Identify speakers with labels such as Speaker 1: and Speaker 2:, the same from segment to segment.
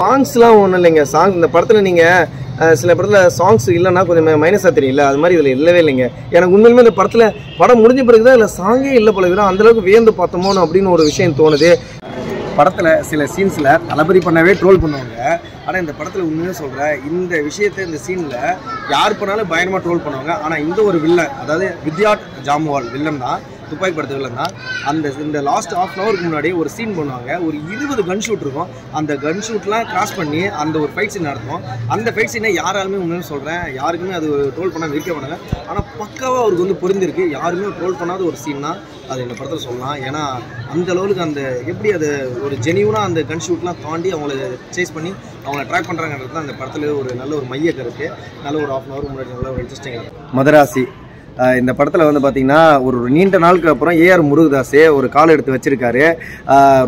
Speaker 1: சாங்ஸ்லாம் ஒன்றும் இல்லைங்க. சாங்ஸ் இந்த படத்தில் நீங்கள் சில படத்தில் சாங்ஸ் இல்லைன்னா கொஞ்சம் மைனஸாக தெரியல. அது மாதிரி இதில் இல்லவே இல்லைங்க. எனக்கு உண்மையிலுமே இந்த படத்தில் படம் முடிஞ்ச பிறகு தான் இல்லை சாங்கே இல்லை பழகுதான் அந்தளவுக்கு வியந்து பார்த்தோமோன்னு அப்படின்னு ஒரு விஷயம் தோணுது. படத்தில் சில சீன்ஸில் தளபதி பண்ணவே ட்ரோல் பண்ணுவாங்க. ஆனால் இந்த படத்தில் உண்மையாக சொல்கிறேன், இந்த விஷயத்தை இந்த சீனில் யார் பண்ணாலும் பயங்கரமாக ட்ரோல் பண்ணுவாங்க. ஆனால் இந்த ஒரு வில்லன், அதாவது வித்யாட் ஜாம்வால் வில்லன் தான், துப்பாக்கி படத்து வில்லன் தான். இந்த லாஸ்ட் ½ an hourக்கு முன்னாடி ஒரு சீன் பண்ணுவாங்க. ஒரு 20 கன் ஷூட் இருக்கும். அந்த கன் ஷூட்லாம் கிராஸ் பண்ணி அந்த ஒரு ஃபைட் சீன் நடத்தும். அந்த ஃபைட் சீனை யாராலுமே உண்மையாக சொல்கிறேன், யாருக்குமே அது ட்ரோல் பண்ண இருக்க மாட்டாங்க. ஆனால் பக்காவாக அவருக்கு வந்து புரிஞ்சிருக்கு. யாருமே ட்ரோல் பண்ணாத ஒரு சீன்னா அது இந்த படத்தில் சொல்லலாம். ஏன்னா அந்த அளவுக்கு அந்த எப்படி அது ஒரு ஜெனியூனாக அந்த கன் ஷூட்லாம் தாண்டி அவங்கள சேஸ் பண்ணி அவங்கள ட்ராக் பண்ணுறாங்கன்றது தான் அந்த படத்தில் ஒரு நல்ல ஒரு மைய கருத்து. நல்ல ஒரு ½ an hour முன்னாடி நல்ல ஒரு இன்ட்ரெஸ்டிங்காக மதராசி. இந்த படத்தில் வந்து பார்த்திங்கன்னா ஒரு நீண்ட நாளுக்கு அப்புறம் ஏஆர் முருகதாஸ் ஒரு கால் எடுத்து வச்சிருக்காரு.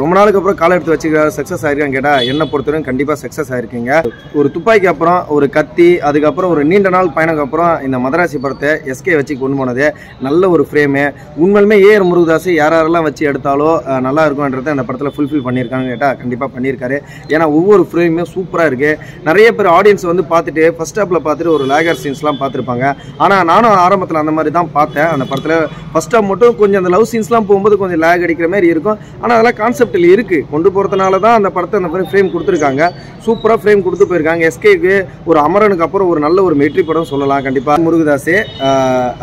Speaker 1: ரொம்ப நாளுக்கு அப்புறம் கால் எடுத்து வச்சிருக்காரு. சக்ஸஸ் ஆயிருக்கான்னு கேட்டால் என்னை பொறுத்தவரைக்கும் கண்டிப்பாக சக்ஸஸ் ஆயிருக்கீங்க. ஒரு துப்பாக்கி அப்புறம் ஒரு கத்தி, அதுக்கப்புறம் ஒரு நீண்ட நாள் பயணக்கு அப்புறம் இந்த மதராசி படத்தை எஸ்கே வச்சு கொண்டு போனது நல்ல ஒரு ஃப்ரேமு. உண்மையிலுமே ஏஆர் முருகதாஸ் யாரெல்லாம் வச்சு எடுத்தாலோ நல்லா இருக்கும்ன்றதை அந்த படத்தில் ஃபுல்ஃபில் பண்ணியிருக்காங்கன்னு கேட்டால் கண்டிப்பாக பண்ணியிருக்காரு. ஏன்னா ஒவ்வொரு ஃப்ரேமுமே சூப்பராக இருக்குது. நிறைய பேர் ஆடியன்ஸ் வந்து பார்த்துட்டு ஃபர்ஸ்ட் ஹாப்பில் பார்த்துட்டு ஒரு லேகர் சீன்ஸ்லாம் பார்த்துருப்பாங்க. ஆனால் நானும் ஆரம்பத்தில் அந்த மாதிரி தான் பார்த்தேன். அந்த படத்தில் ஃபர்ஸ்ட் ஹாப் மட்டும் கொஞ்சம் அந்த லவ் சீன்ஸ்லாம் போகும்போது கொஞ்சம் லேக் அடிக்கிற மாதிரி இருக்கும். ஆனால் அதெல்லாம் கான்செப்டில் இருக்குது. கொண்டு போகிறதுனால தான் அந்த படத்தை அந்த மாதிரி ஃப்ரேம் கொடுத்துருக்காங்க. சூப்பராக ஃப்ரேம் கொடுத்து போயிருக்காங்க. எஸ்கேக்கு ஒரு அமரனுக்கு அப்புறம் ஒரு நல்ல ஒரு வெற்றி படம் சொல்லலாம். கண்டிப்பாக முருகதாஸ்,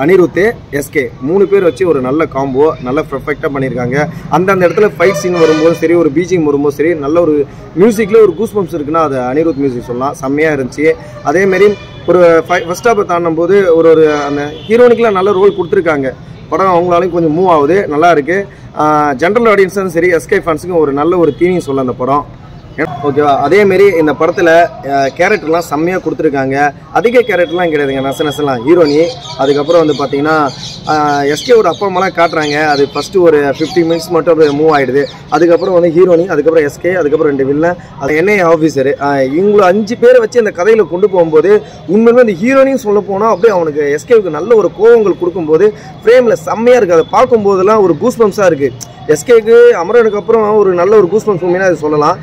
Speaker 1: அனிருத், எஸ்கே 3 பேர் வச்சு ஒரு நல்ல காம்போ நல்லா பர்ஃபெக்டாக பண்ணியிருக்காங்க. அந்தந்த இடத்துல ஃபைட் சீன் வரும்போது சரி, ஒரு பீஜிங் வரும்போது சரி, நல்ல ஒரு மியூசிக்கில் ஒரு கூஸ் பம்ப்ஸ் இருக்குன்னா அது அனிருத் மியூசிக் சொல்லலாம். செம்மையாக இருந்துச்சு. அதேமாரி ஒரு ஃபர்ஸ்ட் ஹாப்பை தாண்டும் போது ஒரு அந்த ஹீரோனிக்கெலாம் நல்ல ரோல் கொடுத்துருக்காங்க. படம் அவங்களாலையும் கொஞ்சம் மூவ் ஆகுது, நல்லா இருக்குது. ஜென்ரல் ஆடியன்ஸும் சரி, எஸ்கே ஃபேன்ஸுக்கும் ஒரு நல்ல ஒரு தீனியும் சொல்ல அந்த படம். ஓகேவா? அதேமாரி இந்த படத்தில் கேரக்டர்லாம் செம்மையாக கொடுத்துருக்காங்க. அதிக கேரக்டர்லாம் கிடையாதுங்க, நசலாம் ஹீரோனி. அதுக்கப்புறம் வந்து பார்த்தீங்கன்னா எஸ்கே ஒரு அப்பா அம்மாலாம் காட்டுறாங்க. அது ஃபஸ்ட்டு ஒரு 50 மினிட்ஸ் மட்டும் அப்படியே மூவ் ஆகிடுது. அதுக்கப்புறம் வந்து ஹீரோனி, அதுக்கப்புறம் எஸ்கே, அதுக்கப்புறம் 2 வில்லன், அது என்ஐஏ ஆஃபீஸரு. இவங்களை 5 பேரை வச்சு அந்த கதையில் கொண்டு போகும்போது உண்மையுமே அந்த ஹீரோனியும் சொல்ல போனால் அப்படியே அவனுக்கு எஸ்கேவுக்கு நல்ல ஒரு கோவங்கள் கொடுக்கும்போது ஃப்ரேமில் செம்மையாக இருக்குது. அதை பார்க்கும்போதெல்லாம் ஒரு கூஸ் பம்ப்ஸாக இருக்குது. எஸ்கேக்கு அமரனுக்கு அப்புறம் ஒரு நல்ல ஒரு கூஸ் பம்ப்ஸ் மூவினா அது சொல்லலாம்.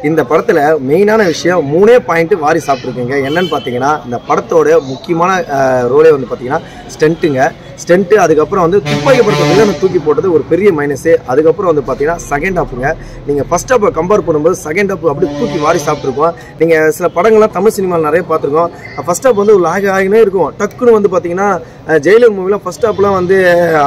Speaker 1: இந்த படத்தில் மெயினான விஷயம் 3 பாயிண்ட் வாரி சாப்பிட்ருக்கீங்க. என்னன்னு பார்த்தீங்கன்னா, இந்த படத்தோட முக்கியமான ரோலே வந்து பார்த்தீங்கன்னா ஸ்டென்ட்டு. அதுக்கப்புறம் வந்து துப்பாக்கி படத்தை வில்லனை தூக்கி போட்டது ஒரு பெரிய மைனஸு. அதுக்கப்புறம் வந்து பார்த்தீங்கன்னா செகண்ட் ஹாஃபுங்க. நீங்கள் ஃபர்ஸ்ட் ஹாப்பை கம்பேர் பண்ணும்போது செகண்ட் ஹாப் அப்படி தூக்கி வாரி சாப்பிட்ருக்கோம். நீங்கள் சில படங்கள்லாம் தமிழ் சினிமாவில் நிறைய பார்த்துருக்கோம். ஃபர்ஸ்ட் ஹாப் வந்து ஒரு லாக் ஆகினே இருக்கும். டக்குன்னு வந்து பார்த்தீங்கன்னா ஜெயிலர் மூவிலாம் ஃபர்ஸ்ட் ஹாப்லாம் வந்து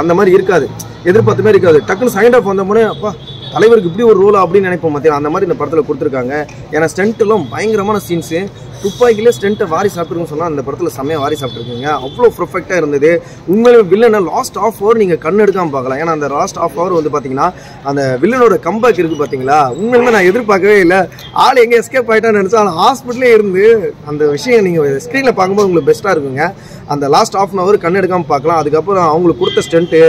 Speaker 1: அந்த மாதிரி இருக்காது, எதிர்பார்த்த மாதிரி இருக்காது. டக்குன்னு செகண்ட் ஹாஃப் வந்தோடனே அப்பா தலைவருக்கு இப்படி ஒரு ரோல் அப்படின்னு நினைப்போம். பார்த்தீங்கன்னா அந்த மாதிரி இந்த படத்தில் கொடுத்துருக்காங்க. ஏன்னா ஸ்டென்ட்லாம் பயங்கரமான சீன்ஸு. துப்பாக்கியில் ஸ்டென்ட்டை வாரி சாப்பிட்ருக்குன்னு சொன்னால் அந்த படத்தில் செம்மையாக வாரி சாப்பிட்ருக்கீங்க. அவ்வளோ பர்ஃபெக்டாக இருந்தது. உண்மையிலே வில்லனை லாஸ்ட் ½ hour நீங்கள் கண் எடுக்காமல் பார்க்கலாம். ஏன்னா அந்த லாஸ்ட் ½ hour வந்து பார்த்தீங்கன்னா அந்த வில்லனோட கம்பேக் இருக்குது பார்த்தீங்களா, உண்மையிலுமே நான் எதிர்பார்க்கவே இல்லை. ஆள் எங்கே எஸ்கேப் ஆகிட்டான்னு நினச்சா ஆனால் ஹாஸ்பிட்டலே இருந்து அந்த விஷயம் நீங்கள் ஸ்க்ரீனில் பார்க்கும்போது உங்களுக்கு பெஸ்ட்டாக இருக்குங்க. அந்த லாஸ்ட் ½ an hour கண் எடுக்காமல் பார்க்கலாம். அதுக்கப்புறம் அவங்களுக்கு கொடுத்த ஸ்டென்ட்டு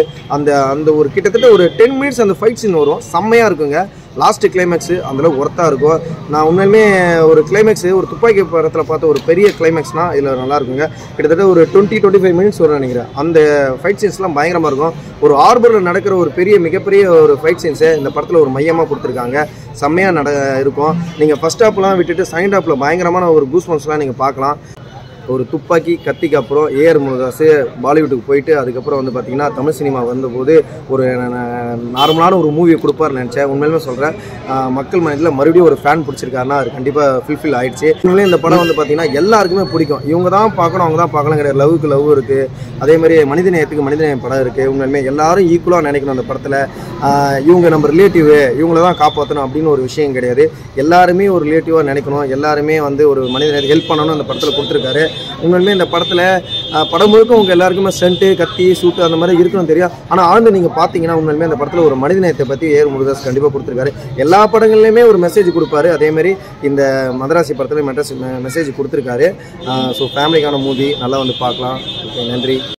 Speaker 1: அந்த ஒரு கிட்டத்தட்ட ஒரு 10 மினிட்ஸ் அந்த ஃபைட் சீன் வரும், செம்மையாக இருக்குங்க. லாஸ்ட்டு கிளைமேக்ஸு அந்தளவுக்கு ஒர்த்தாக இருக்கும். நான் உண்மையுமே ஒரு கிளைமேக்ஸு ஒரு துப்பாக்கி படத்தில் பார்த்த ஒரு பெரிய கிளைமேக்ஸ்னால் இதில் நல்லா இருக்குங்க. கிட்டத்தட்ட ஒரு 20-25 மினிட்ஸ் வரும்னு நினைக்கிறேன். அந்த ஃபைட் சீன்ஸ்லாம் பயங்கரமாக இருக்கும். ஒரு ஆர்பரில் நடக்கிற ஒரு மிகப்பெரிய ஒரு ஃபைட் சீன்ஸை இந்த படத்தில் ஒரு மையமாக கொடுத்துருக்காங்க. செம்மையாக இருக்கும். நீங்கள் ஃபர்ஸ்ட் ஹாப்லாம் விட்டுட்டு செகண்ட் ஹாப்பில் பயங்கரமான ஒரு கூஸ் பம்ப்ஸ்லாம் நீங்கள் பார்க்கலாம். ஒரு துப்பாக்கி கத்திக்கு அப்புறம் ஏஆர் முருகதாஸ் பாலிவுட்டுக்கு போயிட்டு அதுக்கப்புறம் வந்து பார்த்திங்கன்னா தமிழ் சினிமா வந்தபோது ஒரு நார்மலான ஒரு மூவியை கொடுப்பாருன்னு நினச்சேன். உண்மையிலுமே சொல்கிறேன், மக்கள் மனதில் மறுபடியும் ஒரு ஃபேன் பிடிச்சிருக்காருன்னா அது கண்டிப்பாக ஃபுல்ஃபில் ஆகிடுச்சு. உண்மையிலே இந்த படம் வந்து பார்த்திங்கன்னா எல்லாருக்குமே பிடிக்கும். இவங்க தான் பார்க்கணும், அவங்க தான் பார்க்கலாம் கிடையாது. லவ்வுக்கு லவ் இருக்குது, அதேமாதிரி மனிதநேயத்துக்கு மனிதநேயம் படம் இருக்குது. உண்மையிலுமே எல்லாரும் ஈக்குவலாக நினைக்கணும் அந்த படத்தில். இவங்க நம்ம ரிலேட்டிவ், இவங்கள தான் காப்பாற்றணும் அப்படின்னு ஒரு விஷயம் கிடையாது. எல்லாருமே ஒரு ரிலேட்டிவாக நினைக்கணும், எல்லாருமே வந்து ஒரு மனிதநேயத்தை ஹெல்ப் பண்ணணும்னு அந்த படத்தில் கொடுத்துருக்காரு. உண்மையிலுமே இந்த படத்தில் படம் முழுக்க உங்கள் எல்லாருக்குமே ஸ்டண்ட்டு, கத்தி, சூட்டு அந்த மாதிரி இருக்கணும்னு தெரியும். ஆனால் ஆழ்ந்து நீங்கள் பார்த்தீங்கன்னா உண்மையிலுமே அந்த படத்தில் ஒரு மனிதநேயத்தை பற்றி ஏஆர் முருகதாஸ் கண்டிப்பாக கொடுத்துருக்காரு. எல்லா படங்கள்லையுமே ஒரு மெசேஜ் கொடுப்பாரு. அதேமாதிரி இந்த மதராசி படத்தில் மெசேஜ் கொடுத்துருக்காரு. ஸோ ஃபேமிலிக்கான மூவி நல்லா வந்து பார்க்கலாம். ஓகே, நன்றி.